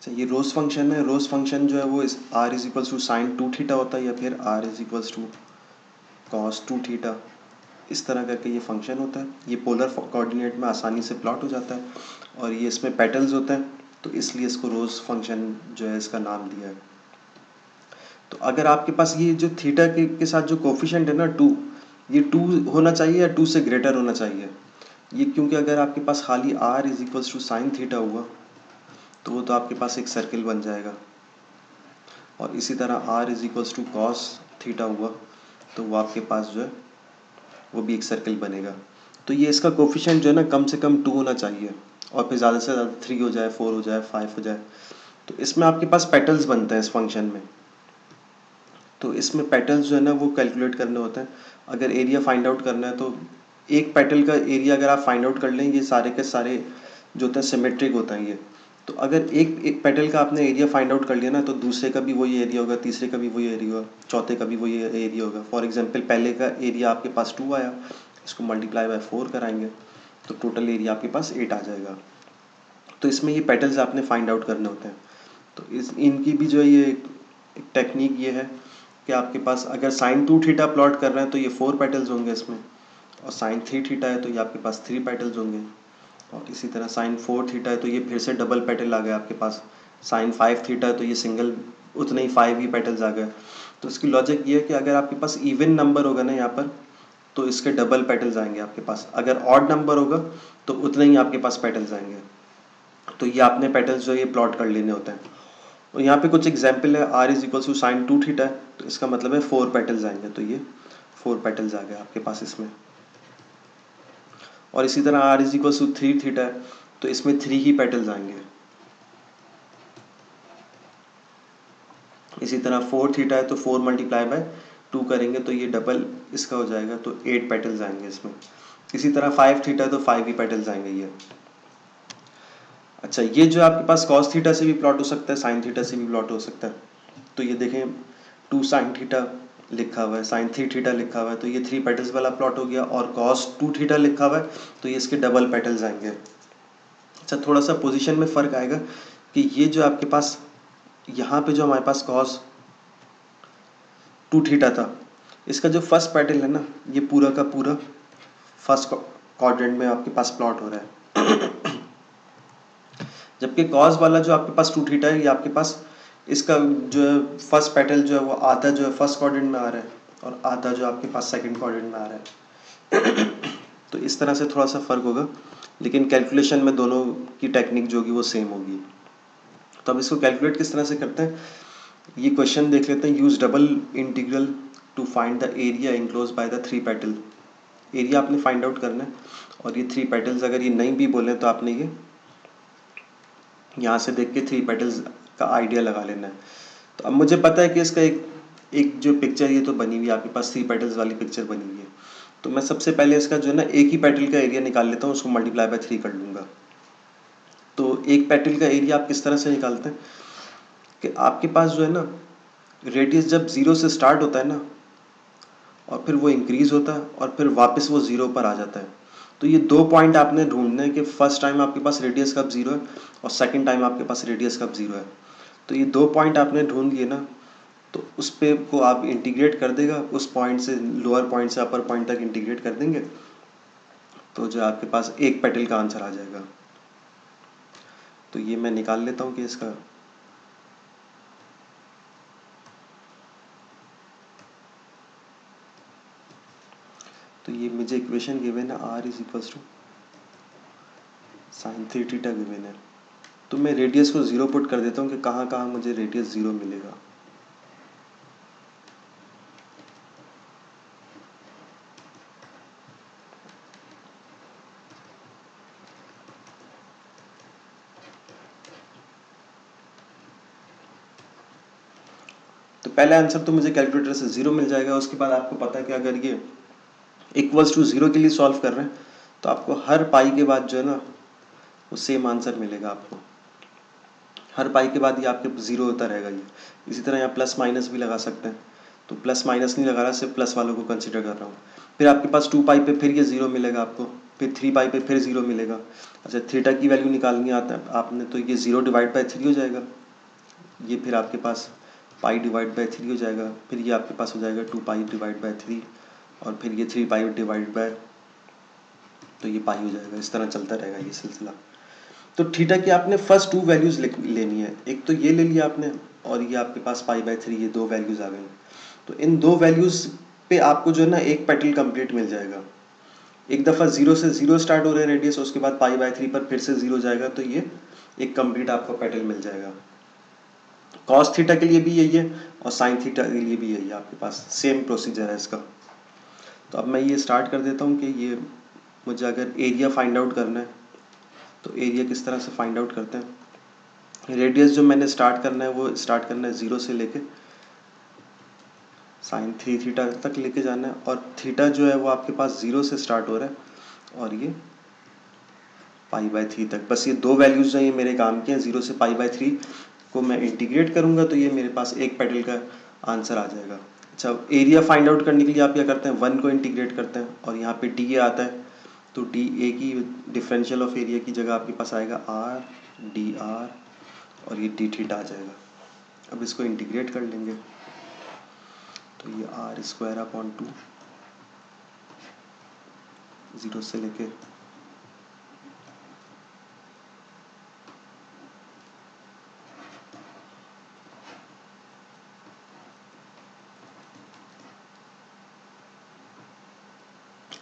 ये रोज फंक्शन है। रोज फंक्शन जो है वो इस r is equals to sine 2 theta होता है या फिर r is equals to cos 2 theta. इस तरह करके ये फंक्शन होता है। ये पोलर कोऑर्डिनेट में आसानी से प्लॉट हो जाता है और ये इसमें पेटल्स होते हैं, तो इसलिए इसको रोज फंक्शन जो है इसका नाम दिया है। तो अगर आपके पास ये जो थीटा के साथ जो कोफिशिएंट है ना 2, ये 2 होना चाहिए या 2 से ग्रेटर होना चाहिए। ये क्योंकि अगर आपके पास खाली r is equals to sine theta हुआ तो वो तो आपके पास एक सर्किल बन जाएगा, और इसी तरह r is equals to cos theta हुआ तो वो आपके पास जो है वो भी एक सर्किल बनेगा। तो ये इसका कोफिशिएंट जो है ना कम से कम 2 होना चाहिए, और फिर ज़्यादा से ज़्यादा 3 हो जाए, 4 हो जाए, 5 हो जाए। तो इसमें आपके पास पेटल्स बनते हैं इस फंक्शन में। तो इसमें पेटल्स जो है ना वो कैलकुलेट करने होते हैं। अगर एरिया फाइंड आउट करना है तो एक पेटल का एरिया अगर आप फाइंड आउट कर लें, ये सारे के सारे जो होते हैं सिमेट्रिक होता है ये। तो अगर एक पेटल का आपने एरिया फाइंड आउट कर लिया ना तो दूसरे का भी वही एरिया होगा, तीसरे का भी वही एरिया होगा, चौथे का भी वही एरिया होगा। फॉर एग्जांपल पहले का एरिया आपके पास 2 आया, इसको मल्टीप्लाई बाय 4 कराएंगे तो टोटल एरिया आपके पास 8 आ जाएगा। तो इसमें ये पेटल्स आपने फाइंड आउट करने होते हैं। तो इनकी भी जो ये एक टेक्निक ये है कि आपके पास अगर साइन 2 थीटा प्लॉट कर रहे हैं तो ये 4 पेटल्स होंगे इसमें, और साइन 3 थीटा है तो ये आपके पास 3 पेटल्स होंगे, और इसी तरह साइन 4 थीटा है तो ये फिर से डबल पेटल आ गए आपके पास। साइन 5 थीटा है तो ये सिंगल, उतने ही 5 ही पेटल्स आ गए। तो इसकी लॉजिक ये है कि अगर आपके पास इवन नंबर होगा ना यहाँ पर तो इसके डबल पेटल्स आएंगे आपके पास, अगर ऑड नंबर होगा तो उतने ही आपके पास पेटल्स आएंगे। तो ये आपने पेटल्स जो ये प्लॉट कर लेने होते हैं। और यहाँ पे कुछ एग्जाम्पल है, r is equals to sine 2 theta है तो इसका मतलब है 4 पेटल्स आएंगे, तो ये 4 पेटल्स आ गए आपके पास इसमें। और इसी तरह r is equals to 3 theta है तो इसमें 3 ही पेटल्स आएंगे। इसी तरह 4 थीटा है तो 4 मल्टीप्लाई बाय 2 करेंगे तो ये डबल इसका हो जाएगा, तो 8 पेटल्स आएंगे इसमें। इसी तरह 5 थीटा है तो 5 ही पेटल्स आएंगे ये। अच्छा, ये जो आपके पास कॉस थीटा से भी प्लॉट हो सकता है, साइन थीटा से भी प्लॉट हो सकता है। तो ये देखें 2 साइन थीटा लिखा हुआ है, साइन 3 थीटा लिखा हुआ है, तो ये 3 पेटल्स वाला प्लॉट हो गया। और कॉस 2 थीटा लिखा हुआ है तो ये इसके डबल पेटल्स आएंगे। अच्छा, थोड़ा सा पोजीशन में फ़र्क आएगा कि ये जो आपके पास यहाँ पे जो हमारे पास कॉस 2 थीटा था, इसका जो फर्स्ट पेटल है ना ये पूरा का पूरा फर्स्ट क्वाड्रेंट में आपके पास प्लॉट हो रहा है। जबकि कॉस वाला जो आपके पास 2 थीटा है ये आपके पास इसका जो है फर्स्ट पेटल जो है वो आधा जो है फर्स्ट क्वाड्रेंट में आ रहा है और आधा जो आपके पास सेकंड क्वाड्रेंट में आ रहा है। तो इस तरह से थोड़ा सा फ़र्क होगा, लेकिन कैलकुलेशन में दोनों की टेक्निक जो होगी वो सेम होगी। तो अब इसको कैलकुलेट किस तरह से करते हैं, ये क्वेश्चन देख लेते हैं। Use double integral to find the area enclose by the 3 petal. Area आपने फाइंड आउट करना है, और ये 3 पेटल्स अगर ये नहीं भी बोले तो आपने ये यहाँ से देख के 3 पेटल्स का आइडिया लगा लेना है। तो अब मुझे पता है कि इसका एक जो पिक्चर ये तो बनी हुई है आपके पास, 3 पेटल्स वाली पिक्चर बनी हुई है। तो मैं सबसे पहले इसका जो है ना एक ही पेटल का एरिया निकाल लेता हूँ, उसको मल्टीप्लाई बाय 3 कर लूँगा। तो एक पेटल का एरिया आप किस तरह से निकालते हैं कि आपके पास जो है ना रेडियस जब 0 से स्टार्ट होता है ना और फिर वो इंक्रीज़ होता है और फिर वापस वो 0 पर आ जाता है। तो ये 2 पॉइंट आपने ढूंढने हैं कि फर्स्ट टाइम आपके पास रेडियस कब 0 है और सेकंड टाइम आपके पास रेडियस कब 0 है। तो ये 2 पॉइंट आपने ढूंढ लिए ना, तो उस पे को आप इंटीग्रेट कर देगा, उस पॉइंट से लोअर पॉइंट से अपर पॉइंट तक इंटीग्रेट कर देंगे तो जो आपके पास एक पेटल का आंसर आ जाएगा। तो ये मैं निकाल लेता हूँ कि इसका तो ये मुझे इक्वेशन गिवन है, r is equals to sine 3 theta given है। तो मैं रेडियस को 0 पुट कर देता हूँ कि कहाँ कहाँ मुझे रेडियस 0 मिलेगा। तो पहला आंसर तो मुझे कैलकुलेटर से 0 मिल जाएगा। उसके बाद आपको पता है कि अगर ये इक्वल्स टू 0 के लिए सॉल्व कर रहे हैं तो आपको हर पाई के बाद जो है ना वो सेम आंसर मिलेगा आपको। हर पाई के बाद ये आपके 0 होता रहेगा ये। इसी तरह यहाँ प्लस माइनस भी लगा सकते हैं, तो प्लस माइनस नहीं लगा रहा, सिर्फ प्लस वालों को कंसिडर कर रहा हूँ। फिर आपके पास 2 पाई पे फिर ये 0 मिलेगा आपको, फिर 3 पाई पे फिर 0 मिलेगा। अच्छा थीटा की वैल्यू निकालनी आता है आपने, तो ये 0 डिवाइड बाई 3 हो जाएगा, ये फिर आपके पास पाई डिवाइड बाई 3 हो जाएगा, फिर ये आपके पास हो जाएगा 2 पाई डिवाइड बाई 3, और फिर ये 3 पाई डिवाइड बाय, तो ये पाई हो जाएगा। इस तरह चलता रहेगा ये सिलसिला। तो थीटा की आपने फर्स्ट 2 वैल्यूज़ लेनी है, एक तो ये ले लिया आपने, और ये आपके पास पाई बाई 3, ये 2 वैल्यूज़ आ गई। तो इन 2 वैल्यूज़ पे आपको जो है ना एक पेटल कंप्लीट मिल जाएगा। एक दफ़ा 0 से 0 स्टार्ट हो रहा है रेडियस, उसके बाद पाई बाई 3 पर फिर से 0 जाएगा, तो ये एक कंप्लीट आपको पेटल मिल जाएगा। कॉस थीटा के लिए भी यही है और साइन थीटा के लिए भी यही है, आपके पास सेम प्रोसीजर है इसका। तो अब मैं ये स्टार्ट कर देता हूँ कि ये मुझे अगर एरिया फाइंड आउट करना है, तो एरिया किस तरह से फाइंड आउट करते हैं। रेडियस जो मैंने स्टार्ट करना है वो स्टार्ट करना है 0 से लेके साइन 3 थीटा तक लेके जाना है, और थीटा जो है वो आपके पास 0 से स्टार्ट हो रहा है और ये पाई बाई 3 तक। बस ये 2 वैल्यूज़ जो ये मेरे काम के हैं, 0 से पाई बाई 3 को मैं इंटीग्रेट करूँगा तो ये मेरे पास एक पेटल का आंसर आ जाएगा। अच्छा एरिया फाइंड आउट करने के लिए आप क्या करते हैं, 1 को इंटीग्रेट करते हैं और यहाँ पे डी ए आता है, तो डी ए की डिफरेंशियल ऑफ एरिया की जगह आपके पास आएगा आर डी आर, और ये डी थीटा आ जाएगा। अब इसको इंटीग्रेट कर लेंगे, तो ये आर स्क्वायर अपॉन 2, 0 से लेके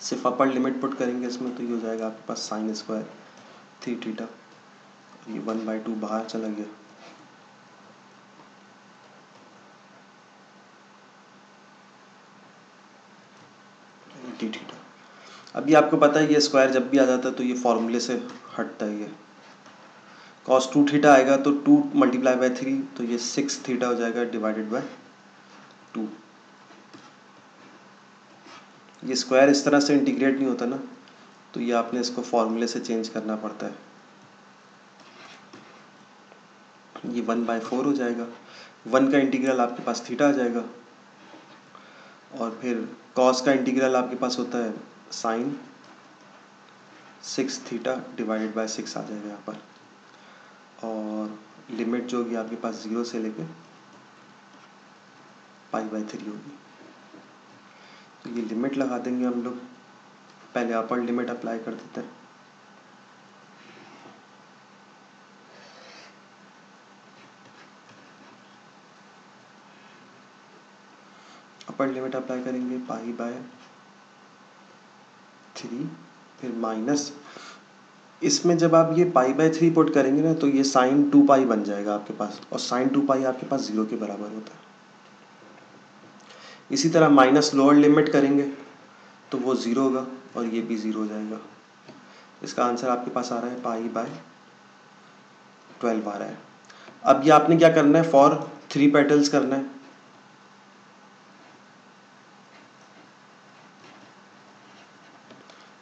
सिर्फ अपर लिमिट पुट करेंगे इसमें, तो ये हो जाएगा आपके पास साइन स्क्वायर 3 थीटा, ये 1/2 बाहर चला गया, डी थीटा। अभी आपको पता है ये स्क्वायर जब भी आ जाता है तो ये फॉर्मूले से हटता है। ये कॉस 2 थीटा आएगा तो 2 मल्टीप्लाई बाय 3, तो ये 6 थीटा हो जाएगा डिवाइडेड बाय 2। ये स्क्वायर इस तरह से इंटीग्रेट नहीं होता ना, तो ये आपने इसको फॉर्मूले से चेंज करना पड़ता है। ये 1/4 हो जाएगा, 1 का इंटीग्रल आपके पास थीटा आ जाएगा, और फिर कॉस का इंटीग्रल आपके पास होता है साइन 6 थीटा डिवाइडेड बाय 6 आ जाएगा यहाँ पर, और लिमिट जो होगी आपके पास 0 से लेके पाई बाई 3 होगी। तो ये लिमिट लगा देंगे हम लोग, पहले अपर लिमिट अप्लाई कर देते हैं। अपर लिमिट अप्लाई करेंगे पाई बाय 3, फिर माइनस, इसमें जब आप ये पाई बाय 3 पुट करेंगे ना तो ये साइन 2 पाई बन जाएगा आपके पास, और साइन 2 पाई आपके पास 0 के बराबर होता है। इसी तरह माइनस लोअर लिमिट करेंगे तो वो 0 होगा, और ये भी 0 हो जाएगा। इसका आंसर आपके पास आ रहा है पाई बाय 12 आ रहा है। अब ये आपने क्या करना है, फॉर 3 पेटल्स करना है।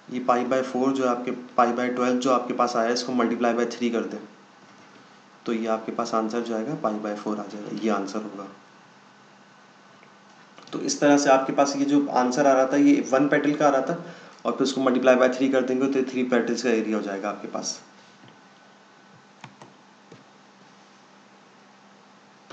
ये पाई बाय 4 जो आपके पाई बाय 12 जो आपके पास आया है, इसको मल्टीप्लाई बाय 3 कर दें, तो ये आपके पास आंसर जो आएगा पाई बाय 4 आ जाएगा, ये आंसर होगा। तो इस तरह से आपके पास ये जो आंसर आ रहा था ये 1 पेटल का आ रहा था, और फिर उसको मल्टीप्लाई बाय 3 कर देंगे तो 3 पेटल्स का एरिया हो जाएगा आपके पास।